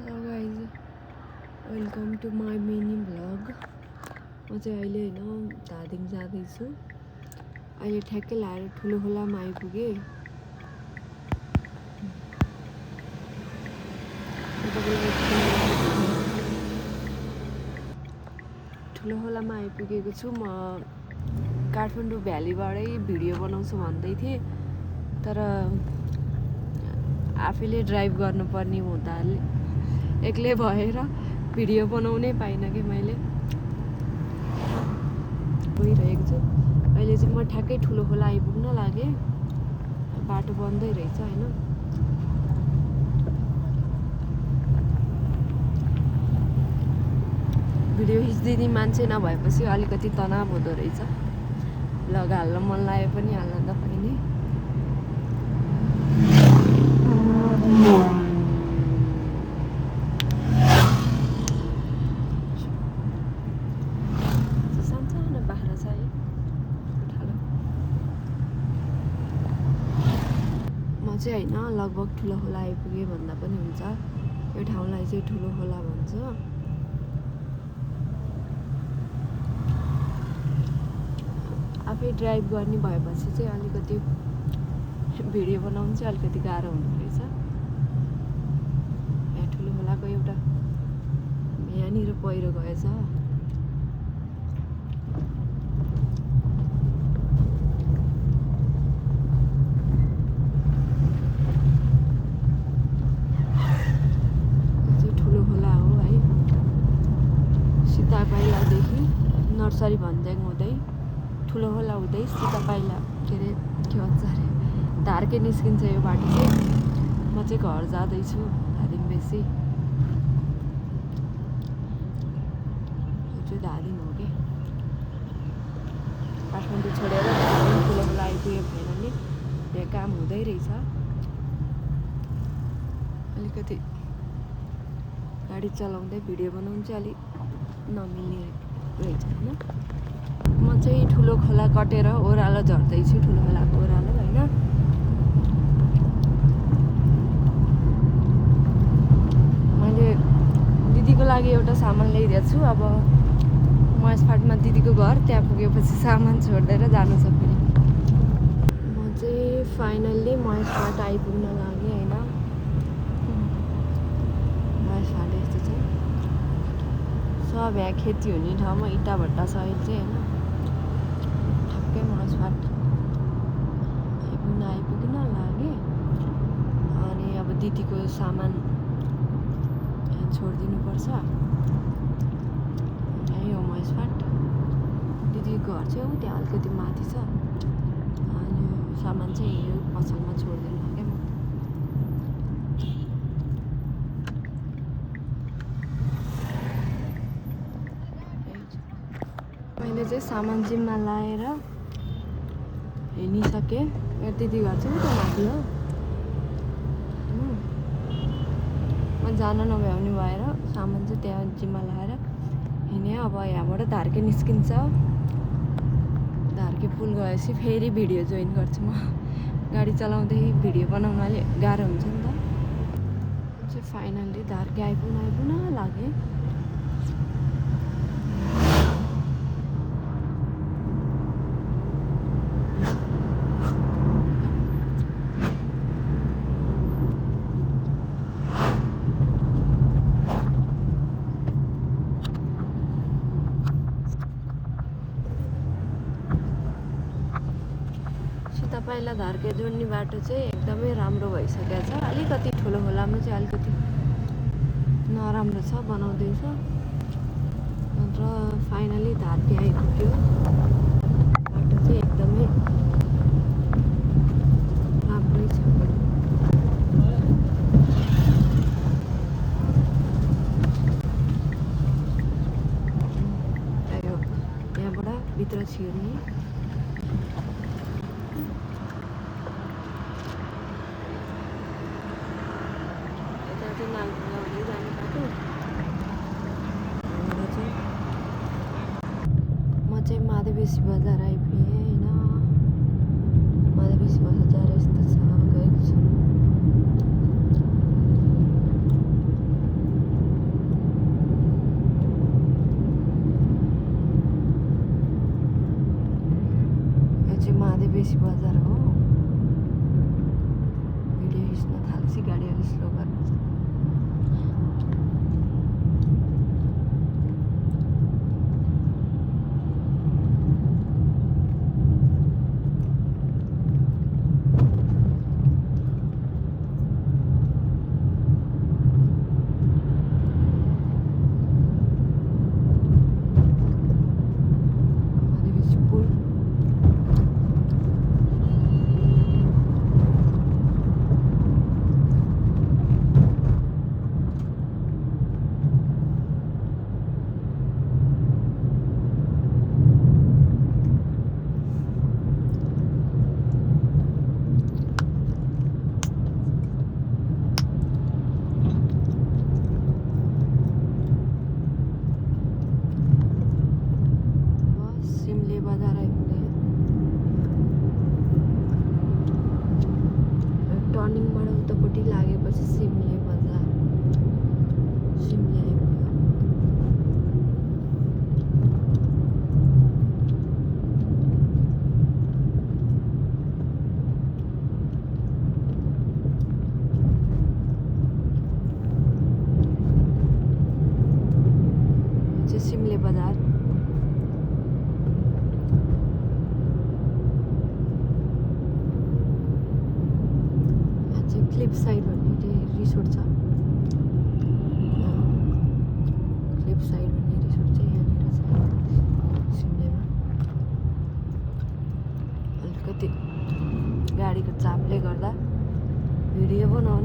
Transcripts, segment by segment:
Hello guys, welcome to my mini vlog. म चाहिँ अहिले होइन धादिङ जाँदैछु। अहिले ठ्याक्कै लाएर ठुलो खोलामा आइपुगेँ। ठुलो खोलामा आइपुगेको छु। म काठमाडौँ भ्यालीबाटै भिडियो बनाउँछु भन्दै थिएँ, तर आफैले ड्राइभ गर्नुपर्ने हुँदाले एक्लै भएर भिडियो बनाउनै पाइनँ कि मैले। गइरहेको छु अहिले चाहिँ। म ठ्याक्कै ठुलो खोला आइपुग्न लागेँ। बाटो बन्दै रहेछ होइन। भिडियो खिच्दिने मान्छे नभएपछि अलिकति तनाव हुँदो रहेछ। भ्लग हाल्न मन लाग्यो पनि हाल्न त पाइने। सानो बाख्रा छ है, उठालो। म चाहिँ होइन लगभग ठुलो खोला आइपुगेँ भन्दा पनि हुन्छ। यो ठाउँलाई चाहिँ ठुलो खोला भन्छ। आफै ड्राइभ गर्ने भएपछि चाहिँ अलिकति भिडियो बनाउनु चाहिँ अलिकति गाह्रो हुँदो रहेछ। यहाँ ठुलो खोलाको एउटा यहाँनिर पहिरो गएछ। ठुलो खोला हो है। सीतापाइलादेखि नर्सरी भन्ज्याङ हुँदै ठुलो खोला हुँदै सीतापाइला के अरे के भन्छ अरे धार्के निस्किन्छ यो बाटो चाहिँ। म चाहिँ घर जाँदैछु धादिङ बेसी। यो चाहिँ धादिङ हो कि काठमाडौँ छोडेर ठुलो खोला आइपुग्यो भने यहाँ काम हुँदै रहेछ। अलिकति गाडी चलाउँदै भिडियो बनाउनु चाहिँ अलिक नमिल्ने रहेछ होइन। म चाहिँ ठुलो खोला कटेर ओह्रालो झर्दैछु। ठुलो खोलाको ओह्रालो होइन। मैले दिदीको लागि एउटा सामान ल्याइदिएको छु। अब महेशफाटमा दिदीको घर, त्यहाँ पुगेपछि सामान छोडिदिएर जानु सक्ने। म चाहिँ फाइनल्ली महेशफाट आइपुग्न लागेँ होइन। महेशफाट यस्तो छ। सब यहाँ खेती हुने ठाउँमा इँटा भट्टा छ अहिले चाहिँ होइन। ठ्याक्कै महेशफाट आइपुग्न लागेँ। अनि अब दिदीको सामान यहाँ छोडिदिनुपर्छ। यही हो महेशफाट। दिदीको घर चाहिँ त्यहाँ अलिकति माथि छ। अनि सामान चाहिँ यो पसलमा छोडिदिनु लाग्यो म। मैले चाहिँ सामान जिम्मा लाएर हिँडिसकेँ। मेरो दिदी घर चाहिँ उता माथि हो। म जान नभ्याउने भएर सामान चाहिँ त्यहाँ जिम्मा लाएर हिँडेँ। अब यहाँबाट धार्के निस्किन्छ। धार्के पुल गएपछि फेरि भिडियो जोइन गर्छु म। गाडी चलाउँदै भिडियो बनाउन अलिक गाह्रो हुन्छ नि त। चाहिँ फाइनल्ली धार्के आइपुग्न लागेँ। सीतापाइला धार्के जोड्ने बाटो चाहिँ एकदमै राम्रो भइसकेको छ। अलिकति ठुलो खोलामा चाहिँ अलिकति नराम्रो छ, बनाउँदैछ। र फाइनली धार्के आइपुग्यो। बाटो चाहिँ एकदमै राम्रै छ। यहाँबाट भित्र छिर्ने। नालढुङ्गा हुँदै जाने बाटो। म चाहिँ माधवेसी बजार आइपुगेँ होइन। माधवेसी बजार यस्तो छ गाइस।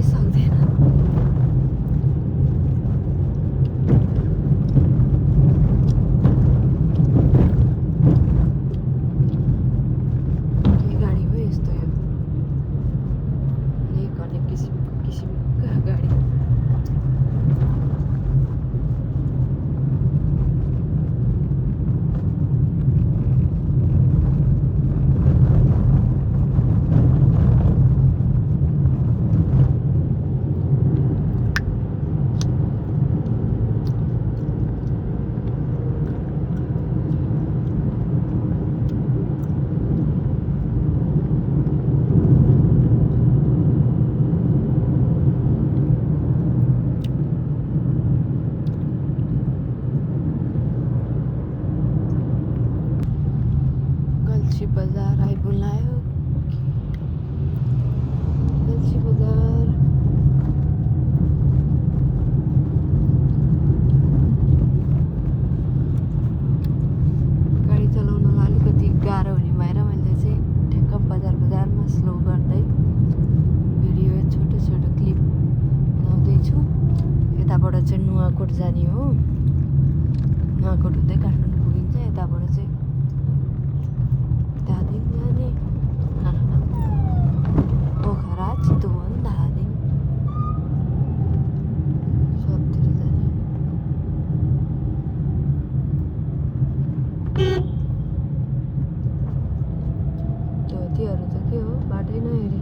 हिँड्नै सक्दैन। के गाडी हो यस्तो यो अनेक अनेक किसिमका गाडी। गल्छी बजार आइपुग्यो। गल्छी बजार गाडी चलाउनलाई अलिकति गाह्रो हुने भएर मैले चाहिँ ठ्याक्क बजारमा स्लो गर्दै भिडियो छोटो छोटो क्लिप बनाउँदैछु। यताबाट चाहिँ नुवाकोट जाने हो। नुवाकोट हुँदै काठमाडौँ पुगिन्छ। यताबाट चाहिँ धादिङ जाने। पोखरा चितवन धादिङ सबतिर जाने। धोतीहरू त के हो बाटै नहेरी।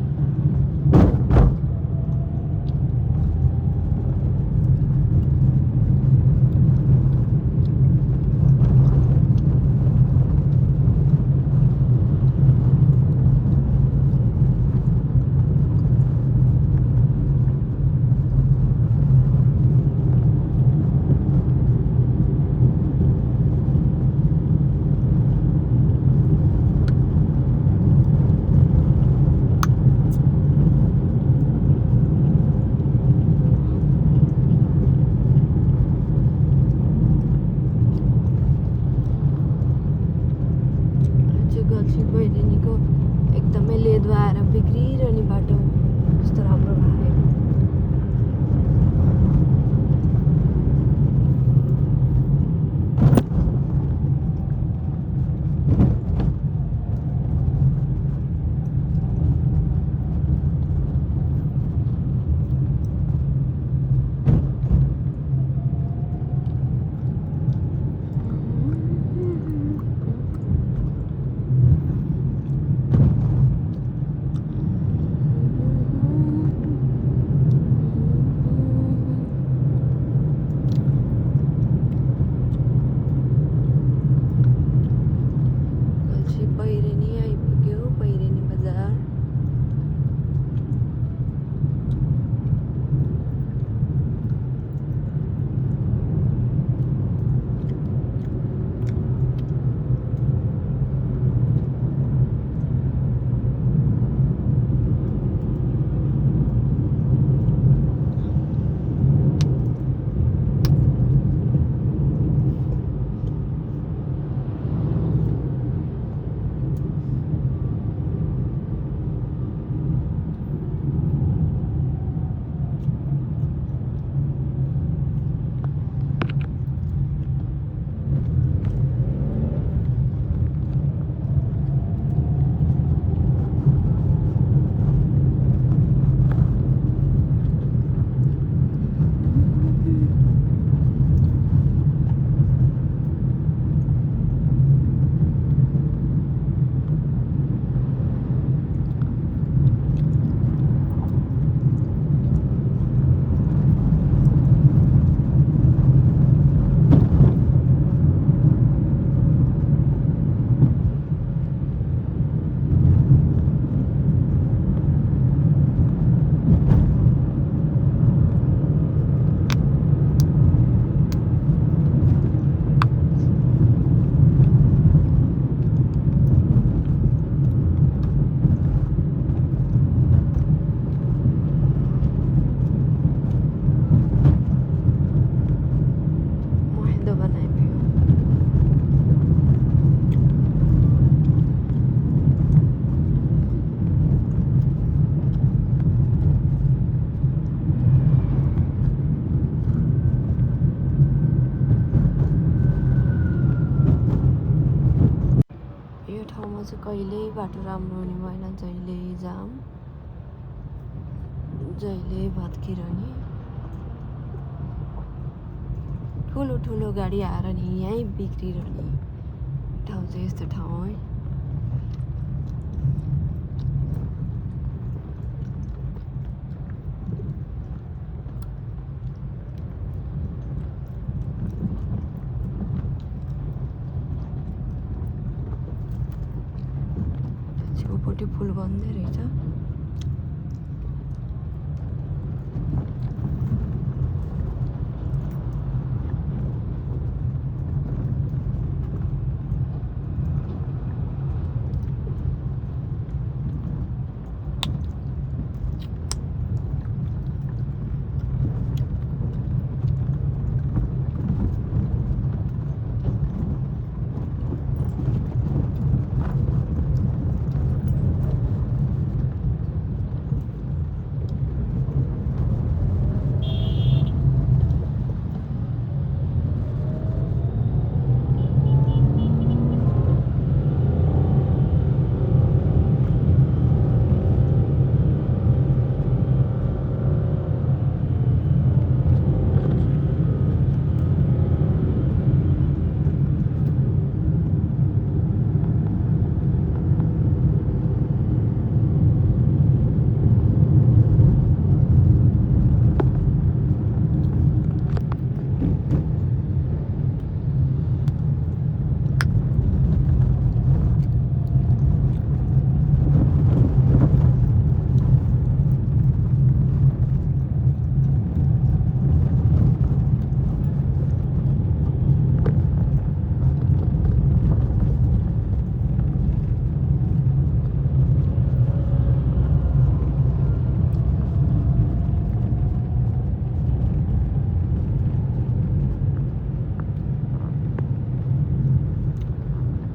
कहिल्यै बाटो राम्रो हुने भएन, जहिले जाम, जहिले भत्किरहने। ठुलो ठुलो गाडी आएर नि यहीँ बिग्रिरहने ठाउँ चाहिँ यस्तो ठाउँ है। छेउपट्टि पुल बन्दै रहेछ।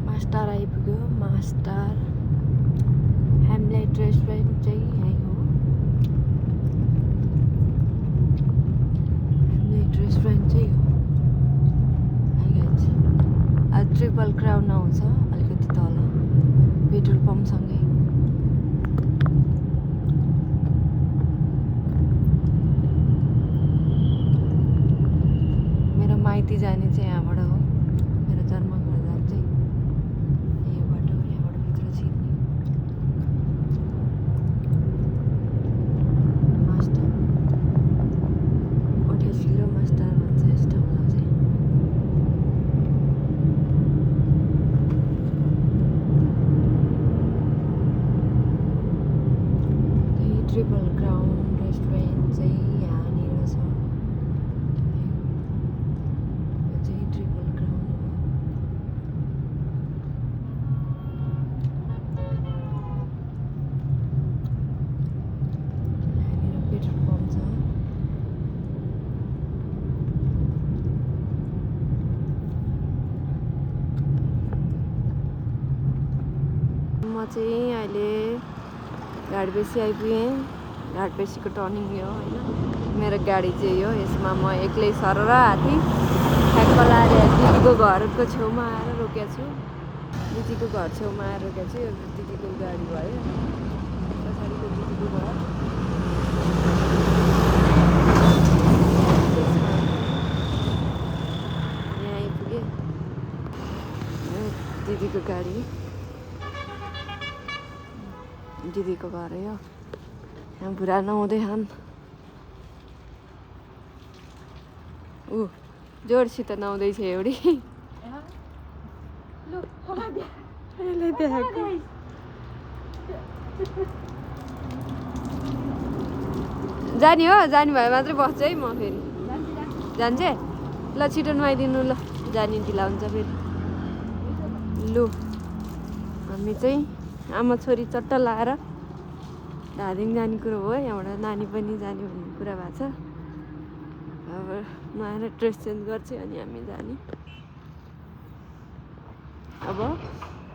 मास्टर आइपुग्यो। मास्टर हेमलेट रेस्टुरेन्ट चाहिँ यहीँ हो। हेमलेट रेस्टुरेन्ट चाहिँ हो। आज ट्रिपल क्राउन आउँछ अलिकति तल पेट्रोल पम्पसँगै। मेरो माइती जाने चाहिँ यहाँबाट हो। मेरो जन्मघर जाने चाहिँ यहाँबाट भित्र छिर्ने। मास्टर 28 किलो मास्टर भन्छ यस ठाउँलाई चाहिँ। ट्रिपल क्राउन रेस्टुरेन्ट चाहिँ यहाँनिर छ। यो चाहिँ ट्रिपल क्राउन हो। यहाँनिर पेट्रोल पम्प छ। म चाहिँ अहिले घाटबेसी आइपुगेँ। घाटबेसीको टर्निङ यो होइन। मेरो गाडी चाहिँ यो। यसमा म एक्लै सरेर हाथी ठ्याक्क लाएर दिदीको घरको छेउमा आएर रोकेको छु। दिदीको घर छेउमा आएर रोकेको छु। यो दिदीको गाडी भयो। पछाडिको दिदीको घर। यहाँ आइपुगेँ। दिदीको गाडी दिदीको घर हो। यहाँ बुढा नुहाउँदै छन्। ऊ जोडसित नुहाउँदैछ एउटी। जाने हो? जाने भए मात्रै बस्छ है। म फेरि जान्छ। ल छिटो नुहाइदिनु। ल जाने ढिला हुन्छ फेरि। लु हामी चाहिँ आमा छोरी चट्ट लाएर धादिङ जाने कुरो हो। यहाँबाट नानी पनि जाने भन्ने कुरा भएको छ। अब नुहाएर ड्रेस चेन्ज गर्छ अनि हामी जाने। अब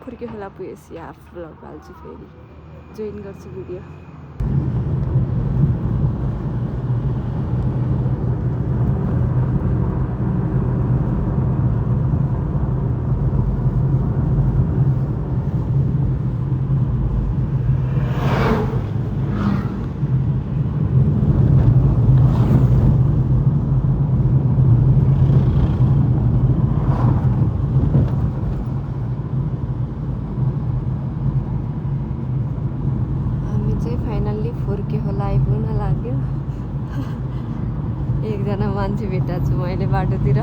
फुर्के खोला पुगेपछि हाफ भ्लग हाल्छु फेरि जोइन गर्छु भिडियो। मान्छे भेटाएको छु मैले बाटोतिर।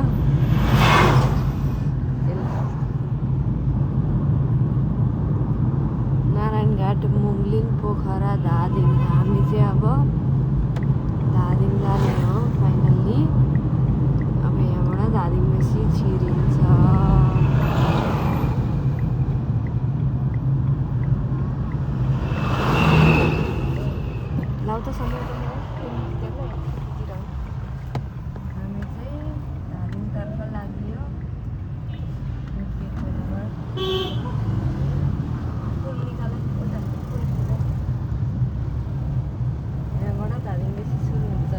नारायणघाट, मुङ्लिङ, पोखरा, धादिङ। हामी चाहिँ अब धादिङ जाने हो फाइनल्ली। अब यहाँबाट धादिङ बेसी छिरिन्छ। लाउ त समय हामी चाहिँ धादिङतर्फ लाग्यो। यहाँबाट धादिङ बेसी सुरु हुन्छ।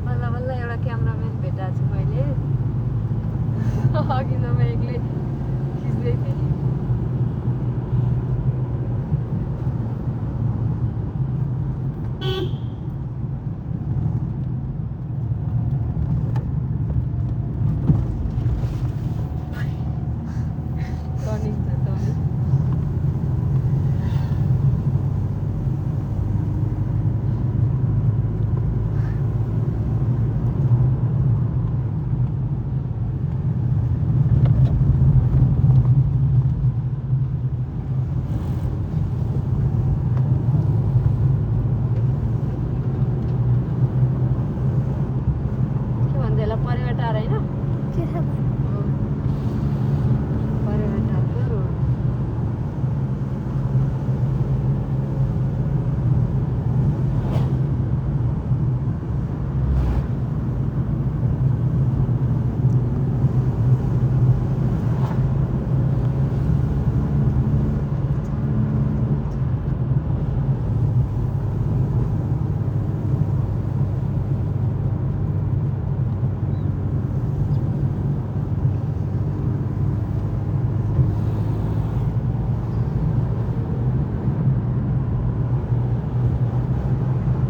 बल्ल बल्ल एउटा क्यामराम्यान भेटाएको छु मैले। अघि त म एक्लै खिच्दै थिएँ। टर्निङ छ टर्निङ। के भन्छ यसलाई परिवाटार होइन? परिवाटारको रोड।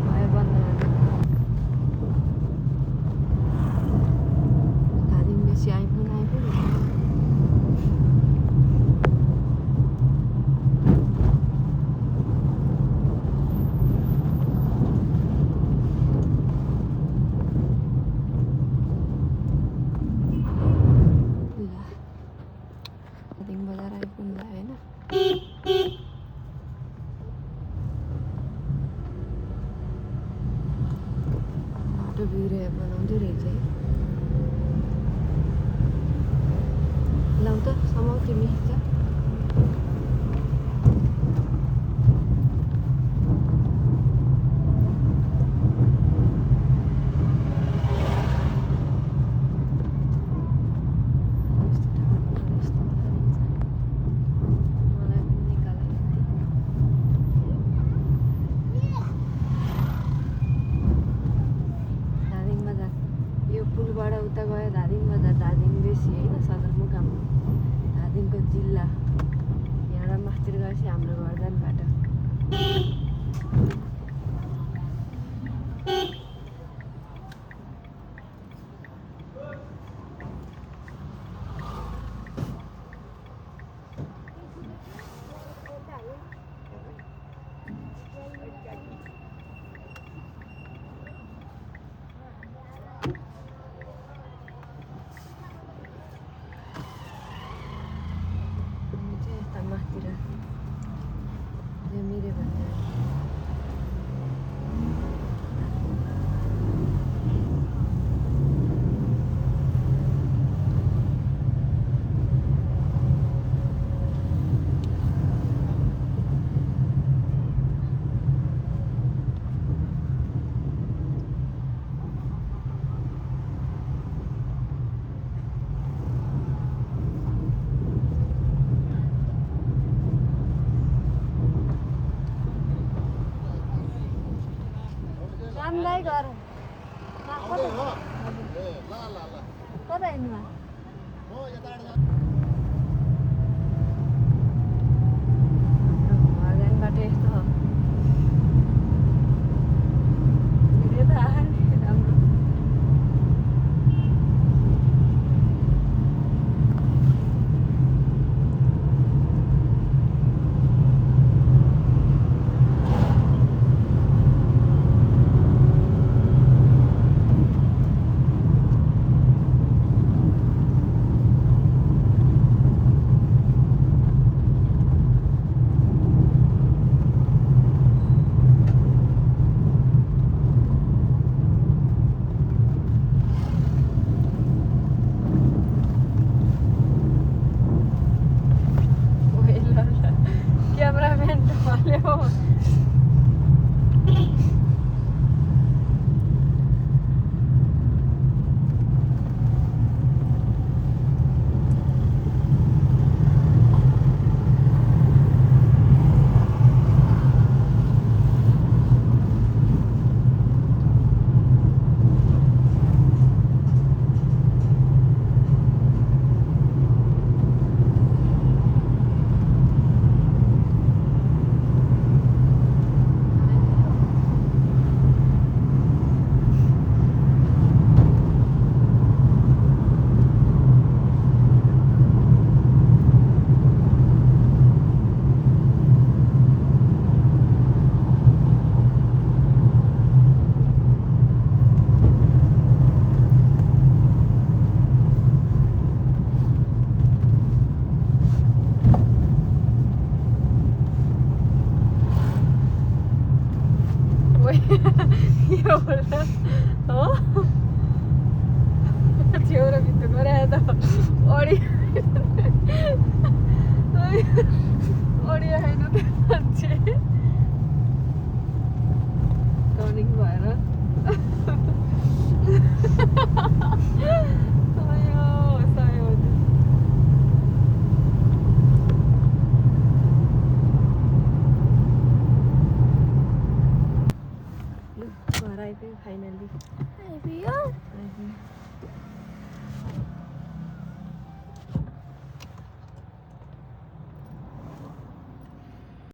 भयो बन्द धादिङ बेसी आइपुग्यो। धादिङ बजार आइपुग्दा होइन। बाटो बिग्रियो बनाउँदै रहेछ है। लाउ त समाउ तिमी जा। मलाई पनि निकाल। धादिङ बजार यो पुलबाट उता गयो धादिङ बजार। धादिङ बेसी होइन सदरमुकाम धादिङको जिल्ला। यहाँबाट मास्तिर गएपछि हाम्रो घर जाने बाटो। हामी चाहिँ यता माथितिर जमिरे भन्ने। रामदाई घर कता हिँड्नुभयो? घर जाने बाटो यस्तो हो। भिडियो त आयो राम्रो। हो यो होला हो छेउरा भित्र गराए त अडियो अडियो होइन त्यो मान्छे